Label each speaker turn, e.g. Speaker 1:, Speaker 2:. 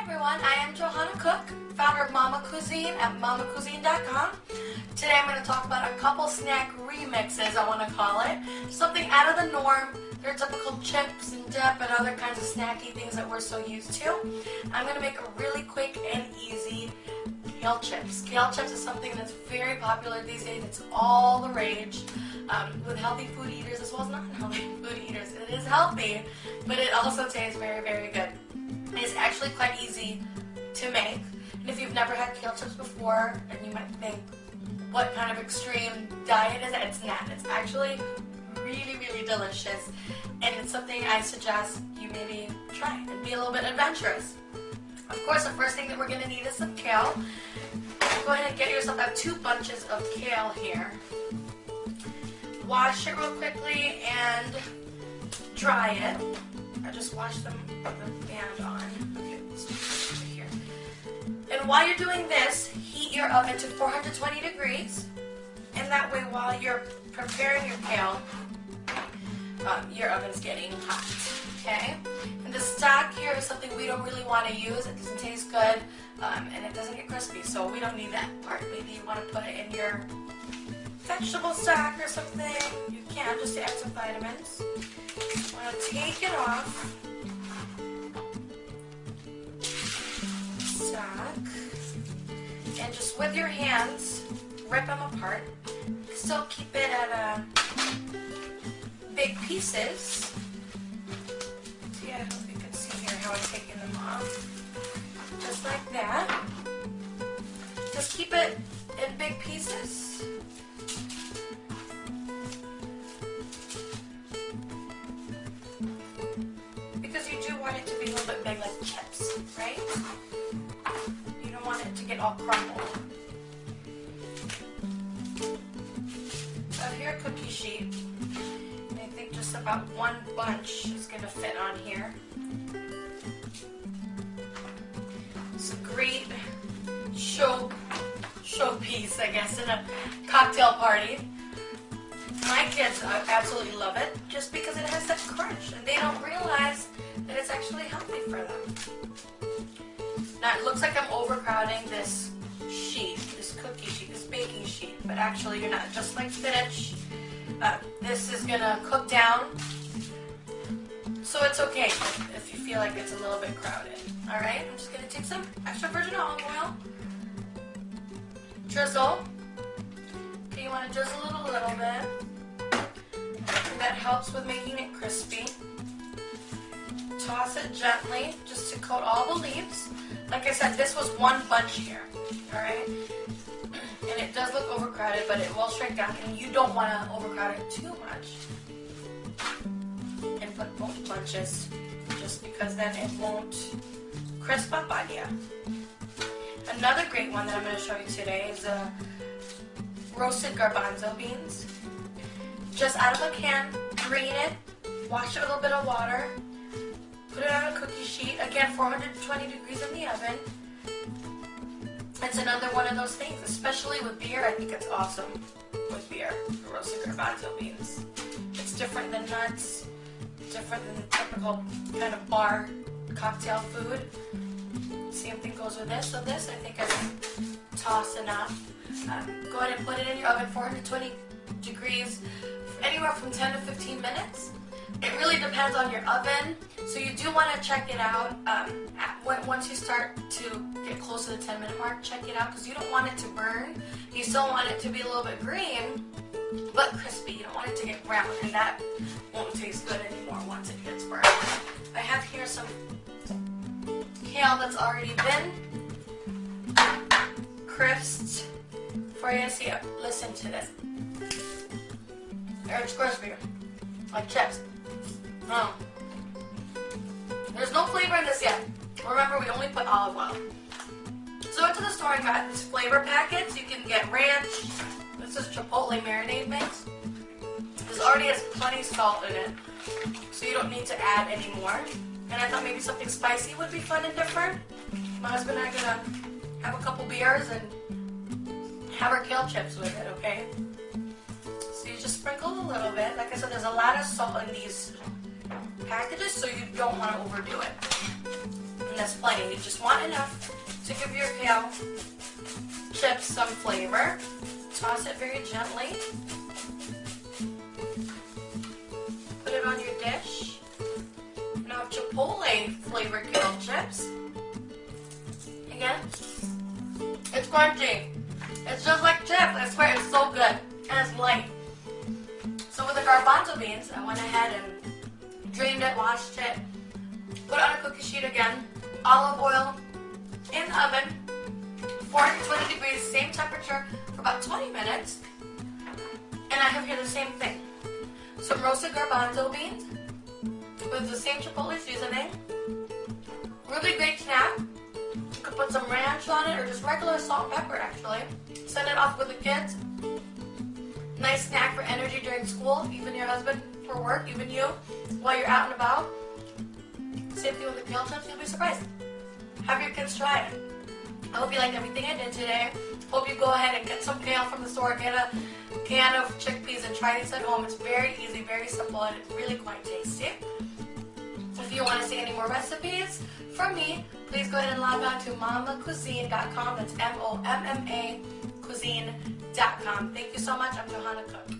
Speaker 1: Everyone, I am Johanna Cook, founder of Momma Cuisine at mommacuisine.com. Today I'm going to talk about a couple snack remixes, I want to call it. Something out of the norm, their typical chips and dip and other kinds of snacky things that we're so used to. I'm going to make a really quick and easy kale chips. Kale chips is something that's very popular these days. It's all the rage with healthy food eaters as well as non-healthy food eaters. It is healthy, but it also tastes very, very good. It's actually quite easy to make. And if you've never had kale chips before, and you might think, what kind of extreme diet is it? It's not. It's actually really, really delicious. And it's something I suggest you maybe try and be a little bit adventurous. Of course, the first thing that we're going to need is some kale. Go ahead and get yourself 2 bunches of kale here. Wash it real quickly and dry it. I just washed them with the band on. Okay, let's do this over here. And while you're doing this, heat your oven to 420 degrees. And that way, while you're preparing your kale, your oven's getting hot. Okay? And the stock here is something we don't really want to use. It doesn't taste good, and it doesn't get crispy, so we don't need that part. Maybe you want to put it in your vegetable stock or something. You can, just to add some vitamins. I'm going to take it off. Stock. And just with your hands, rip them apart. Still keep it at big pieces. See, I hope you can see here how I'm taking them off. Just like that. Just keep it in big pieces. Because you do want it to be a little bit big like chips, right? You don't want it to get all crumbled. So I have here a cookie sheet. And I think just about 1 bunch is going to fit on here. It's a great showpiece, I guess, in a cocktail party. My kids absolutely love it just because it has that crunch and they don't realize that it's actually healthy for them. Now it looks like I'm overcrowding this sheet, this cookie sheet, this baking sheet, but actually you're not. Just like spinach, this is going to cook down, so it's okay if you feel like it's a little bit crowded. Alright, I'm just going to take some extra virgin olive oil, drizzle. Okay, you want to drizzle it a little bit. That helps with making it crispy. Toss it gently just to coat all the leaves. Like I said, this was 1 bunch here, alright? And it does look overcrowded, but it will shrink down, and you don't want to overcrowd it too much. And put both bunches, just because then it won't crisp up on you. Another great one that I'm going to show you today is roasted garbanzo beans. Just out of a can, drain it, wash it with a little bit of water, put it on a cookie sheet, again 420 degrees in the oven. It's another one of those things, especially with beer. I think it's awesome with beer, roasted garbanzo beans. It's different than nuts, different than the typical kind of bar cocktail food. Same thing goes with this. So this I think I toss enough. Go ahead and put it in your oven, 420 degrees, anywhere from 10 to 15 minutes. It really depends on your oven, so you do want to check it out. Once you start to get close to the 10-minute mark, check it out because you don't want it to burn. You still want it to be a little bit green, but crispy. You don't want it to get brown, and that won't taste good anymore once it gets burned. I have here some kale that's already been crisped for you to see it. Listen to this. It's crispy, like chips. Oh. There's no flavor in this yet. Remember, we only put olive oil. So I went to the store and got these flavor packets. You can get ranch. This is chipotle marinade mix. This already has plenty of salt in it, so you don't need to add any more. And I thought maybe something spicy would be fun and different. My husband and I are gonna have a couple beers and have our kale chips with it, okay? So you just sprinkle a little bit. Like I said, there's a lot of salt in these packages, so you don't want to overdo it. And that's plenty. You just want enough to give your kale chips some flavor. Toss it very gently. Put it on your dish. Now chipotle flavored kale chips. Again, it's crunchy. It's just like chips. I swear it's so good. And it's light. So with the garbanzo beans, I went ahead and drained it, washed it, put it on a cookie sheet again, olive oil in the oven, 420 degrees, same temperature for about 20 minutes. And I have here the same thing. Some roasted garbanzo beans with the same chipotle seasoning. Really great snack. You could put some ranch on it or just regular salt and pepper actually. Send it off with the kids. Nice snack for energy during school, even your husband for work, even you while you're out and about. Same thing with the kale chips, you'll be surprised. Have your kids try it. I hope you liked everything I did today. Hope you go ahead and get some kale from the store, get a can of chickpeas and try these at home. It's very easy, very simple, and it's really quite tasty. If you want to see any more recipes from me, please go ahead and log on to mommacuisine.com. That's MOMMA cuisine.com. Thank you so much. I'm Johanna Cook.